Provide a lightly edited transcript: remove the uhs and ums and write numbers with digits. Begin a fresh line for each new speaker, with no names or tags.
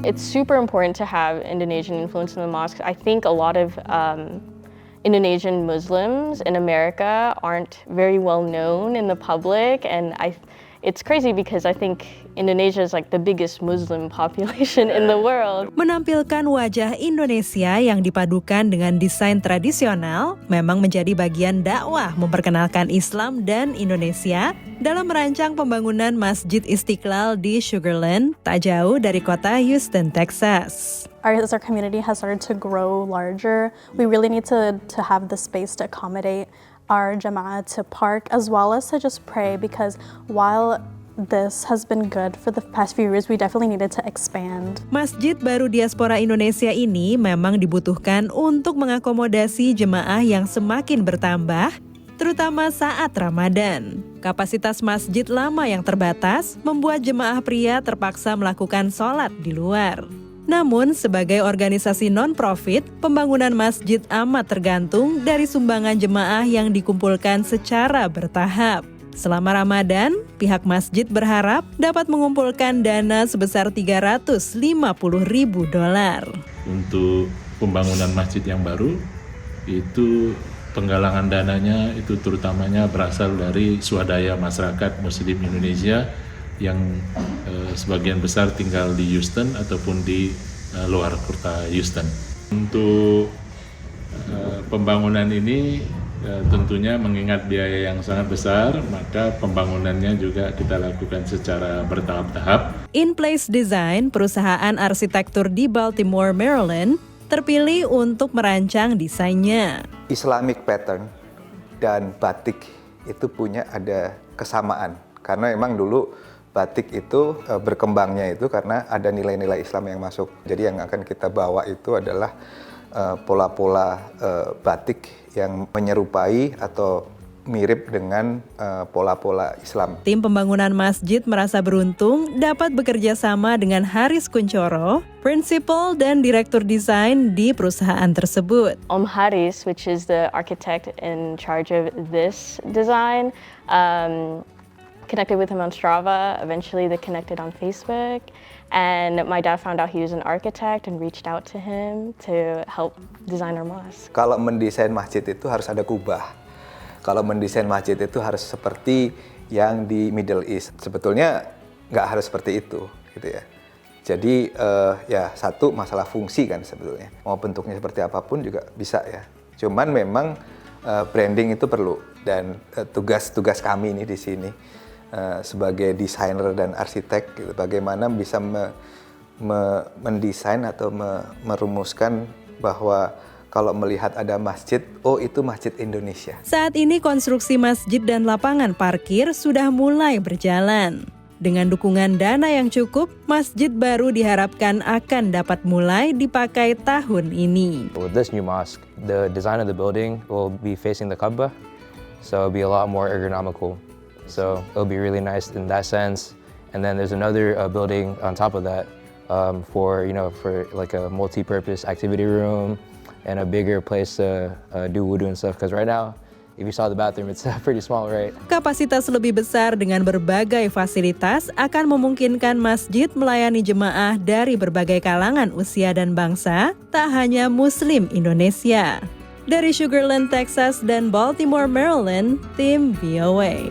it's super important to have Indonesian influence in the mosques. I think a lot of Indonesian Muslims in America aren't very well known in the public, and it's crazy because I think Indonesia is like the biggest Muslim population in the world.
Menampilkan wajah Indonesia yang dipadukan dengan desain tradisional memang menjadi bagian dakwah memperkenalkan Islam dan Indonesia dalam merancang pembangunan Masjid Istiqlal di Sugar Land, tak jauh dari kota Houston, Texas.
As our community has started to grow larger, we really need to have the space to accommodate our jama'ah to park as well as to just pray, because while this has been good for the past few years, we definitely needed to expand.
Masjid baru diaspora Indonesia ini memang dibutuhkan untuk mengakomodasi jemaah yang semakin bertambah, terutama saat Ramadan. Kapasitas masjid lama yang terbatas membuat jemaah pria terpaksa melakukan sholat di luar. Namun, sebagai organisasi non-profit, pembangunan masjid amat tergantung dari sumbangan jemaah yang dikumpulkan secara bertahap. Selama Ramadan, pihak masjid berharap dapat mengumpulkan dana sebesar $350.000.
Untuk pembangunan masjid yang baru, itu penggalangan dananya itu terutamanya berasal dari swadaya masyarakat Muslim Indonesia yang sebagian besar tinggal di Houston ataupun di luar kota Houston. Untuk pembangunan ini tentunya mengingat biaya yang sangat besar, maka pembangunannya juga kita lakukan secara bertahap-tahap.
In Place Design, perusahaan arsitektur di Baltimore, Maryland, terpilih untuk merancang desainnya.
Islamic pattern dan batik itu punya ada kesamaan, karena memang dulu batik itu berkembangnya itu karena ada nilai-nilai Islam yang masuk. Jadi yang akan kita bawa itu adalah pola-pola batik yang menyerupai atau mirip dengan pola-pola Islam.
Tim pembangunan masjid merasa beruntung dapat bekerja sama dengan Haris Kuncoro, prinsipal dan direktur desain di perusahaan tersebut.
Om Haris, which is the architect in charge of this design, connected with him on Strava. Eventually they connected on Facebook, and my dad found out he was an architect and reached out to him to help design our mosque.
Kalau mendesain masjid itu harus ada kubah. Kalau mendesain masjid itu harus seperti yang di Middle East. Sebetulnya nggak harus seperti itu, gitu ya. Jadi ya satu masalah fungsi kan sebetulnya. Mau bentuknya seperti apapun juga bisa ya. Cuman memang branding itu perlu, dan tugas kami ini di sini sebagai desainer dan arsitek, gitu, bagaimana bisa mendesain atau merumuskan bahwa kalau melihat ada masjid, oh itu masjid Indonesia.
Saat ini konstruksi masjid dan lapangan parkir sudah mulai berjalan. Dengan dukungan dana yang cukup, masjid baru diharapkan akan dapat mulai dipakai tahun ini.
With this new mosque, the design of the building will be facing the Kaabah, so it'll be a lot more ergonomical. So it'll be really nice in that sense. And then there's another building on top of that for like a multi-purpose activity room and a bigger place to do wudu and stuff. Because right now, if you saw the bathroom, it's pretty small, right?
Kapasitas lebih besar dengan berbagai fasilitas akan memungkinkan masjid melayani jemaah dari berbagai kalangan usia dan bangsa, tak hanya Muslim Indonesia. Dari Sugar Land, Texas dan Baltimore, Maryland, tim VOA.